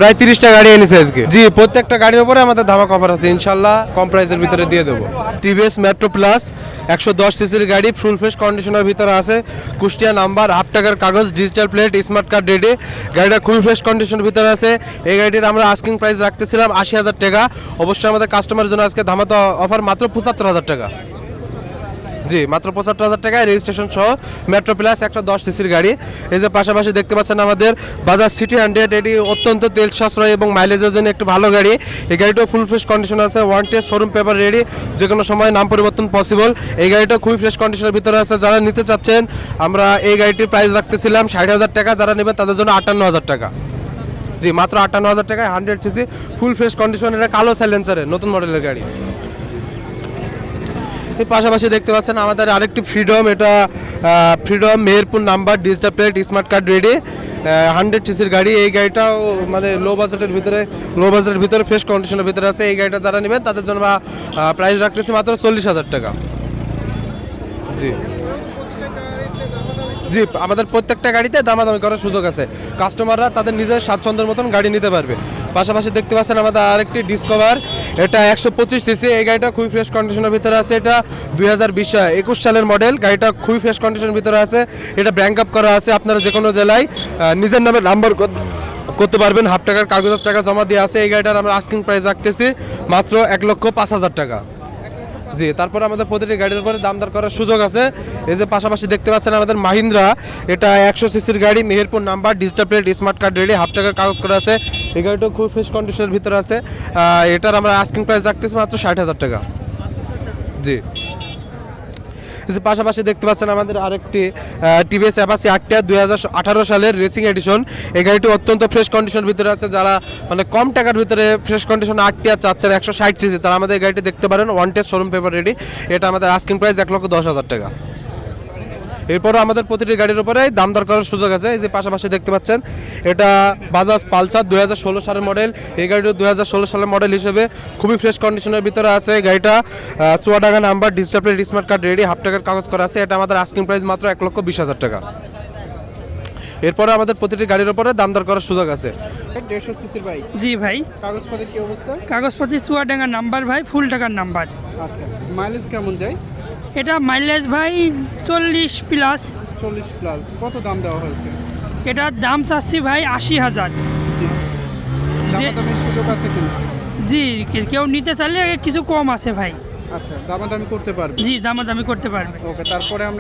প্রায় 30টা গাড়ি এনেছে আজকে। জি, প্রত্যেকটা গাড়ির উপরে আমাদের ধামাকা অফার আছে, ইনশাল্লাহ কম প্রাইসের ভিতরে দিয়ে দেবো। টিভিএস মেট্রো প্লাস 110 সিসির গাড়ি, ফুল ফ্রেশ কন্ডিশনের ভিতরে আছে, কুষ্টিয়া নাম্বার, হাফ টাকার কাগজ, digital plate, smart card ready. গাড়িটা খুবই ফ্রেশ কন্ডিশনের ভিতরে আছে। এই গাড়িটির আমরা আস্কিং প্রাইস রাখতেছিলাম 80,000 টাকা। অবশ্যই আমাদের কাস্টমারের জন্য আজকে ধামাকা অফার মাত্র 75,000 টাকা। জি, মাত্র 75,000 টাকায় রেজিস্ট্রেশন সহ মেট্রো প্লাস 110 সিসির গাড়ি। এই যে পাশাপাশি দেখতে পাচ্ছেন আমাদের বাজাজ সিটি 100, এটি অত্যন্ত তেল সাশ্রয় এবং মাইলেজের জন্য একটি ভালো গাড়ি। এই গাড়িটাও ফুল ফ্রেশ কন্ডিশন আছে, one test, showroom paper ready, যে কোনো সময় নাম পরিবর্তন পসিবল। এই গাড়িটা খুবই ফ্রেশ কন্ডিশনের ভিতরে আছে। যারা নিতে চাচ্ছেন, আমরা এই গাড়িটির প্রাইস রাখতেছিলাম 60,000 টাকা, যারা নেবেন তাদের জন্য 58,000 টাকা। জি, মাত্র 58,000 টাকায় 100 সিসি ফুল ফ্রেশ কন্ডিশনের কালো সাইলেন্সারের নতুন মডেলের গাড়ি। এর পাশাপাশি দেখতে পাচ্ছেন আমাদের আরেকটি ফ্রিডম, এটা freedom Meherpur number, digital plate, smart card ready, 100 সিসির গাড়ি। এই গাড়িটাও মানে লো বাজেটের ভিতরে ফ্রেশ কন্ডিশনের ভিতরে আছে। এই গাড়িটা যারা নেবেন তাদের জন্য প্রাইস রাখতেছি মাত্র 40,000 টাকা। জি জি, আমাদের প্রত্যেকটা গাড়িতে দামাদামি করার সুযোগ আছে, কাস্টমাররা তাদের নিজের স্বাচ্ছন্দ্যের মতন গাড়ি নিতে পারবে। পাশাপাশি দেখতে পাচ্ছেন আমাদের আরেকটি ডিসকভার, এটা 125 সিসি। এই গাড়িটা খুবই ফ্রেশ কন্ডিশনের ভিতরে আছে, এটা 2021 সালের মডেল। গাড়িটা খুবই ফ্রেশ কন্ডিশনের ভিতরে আছে, এটা ব্যাংক আপ করা আছে। আপনারা যে কোনো জেলায় নিজের নামে নাম্বার করতে পারবেন, হাফ টাকার কাগজের টাকা জমা দিয়ে আছে। এই গাড়িটার আমরা আস্কিং প্রাইস রাখতেছি মাত্র 1,05,000 টাকা। জি, তারপর আমাদের প্রতিটি গাড়ির উপরে দাম দর করার সুযোগ আছে। এই যে পাশাপাশি দেখতে পাচ্ছেন আমাদের মাহিন্দ্রা, এটা 100 সিসির গাড়ি, Meherpur number, digital plate, smart card ready, half টাকার কাগজ করা আছে। এই গাড়িটা খুব ফ্রেশ কন্ডিশনের ভিতরে আছে। এটার আমরা আস্কিং প্রাইস রাখতেছি মাত্র 60,000 টাকা। জি, এই যে পাশাপাশি দেখতে পাচ্ছেন আমাদের আরেকটি টিভিএস অ্যাপাচি 8টা 2018 সালের রেসিং এডিশন। এই গাড়িটি অত্যন্ত ফ্রেশ কন্ডিশনের ভিতরে আছে। যারা মানে কম টাকার ভিতরে ফ্রেশ কন্ডিশন 8টা চাচ্ছেন 160 সিসি, তারা আমাদের এই গাড়িটি দেখতে পারেন, one test, showroom paper ready. এটা আমাদের আস্কিং প্রাইস 1,10,000 টাকা। এরপরও আমাদের প্রতিটি গাড়ির উপরে দাম দর করার সুযোগ আছে। এই যে পাশাপাশি দেখতে পাচ্ছেন এটা বাজাজ পালসার 2016 সালের মডেল। এই গাড়িটা 2016 সালের মডেল হিসেবে খুবই ফ্রেশ কন্ডিশনের ভিতরে আছে। গাড়িটা Chuadanga number, digital plate, smart card ready, half টাকার কাগজ করা আছে। এটা আমাদের আস্কিং প্রাইস মাত্র 1,20,000 টাকা। এরপরে আমাদের প্রতিটি গাড়ির উপরে দাম দর করার সুযোগ আছে। 150 সিসির বাইক। জি ভাই, কাগজপত্রের কি অবস্থা? কাগজপত্র চুয়াডাঙ্গা নাম্বার ভাই, ফুল টাকার নাম্বার। আচ্ছা, মাইলেজ কেমন যায়? এটা মাইলেজ ভাই 40 প্লাস। 40 প্লাস। কত দাম দেওয়া হয়েছে? এটার দাম চাচ্ছি ভাই 80,000। জি, দামাদামির সুযোগ আছে কিনা? জি, কেউ নিতে চাইলে কিছু কম আছে ভাই। আচ্ছা, দামাদামি করতে পারবে। জি, দামাদামি করতে পারবে। ওকে, তারপরে আমরা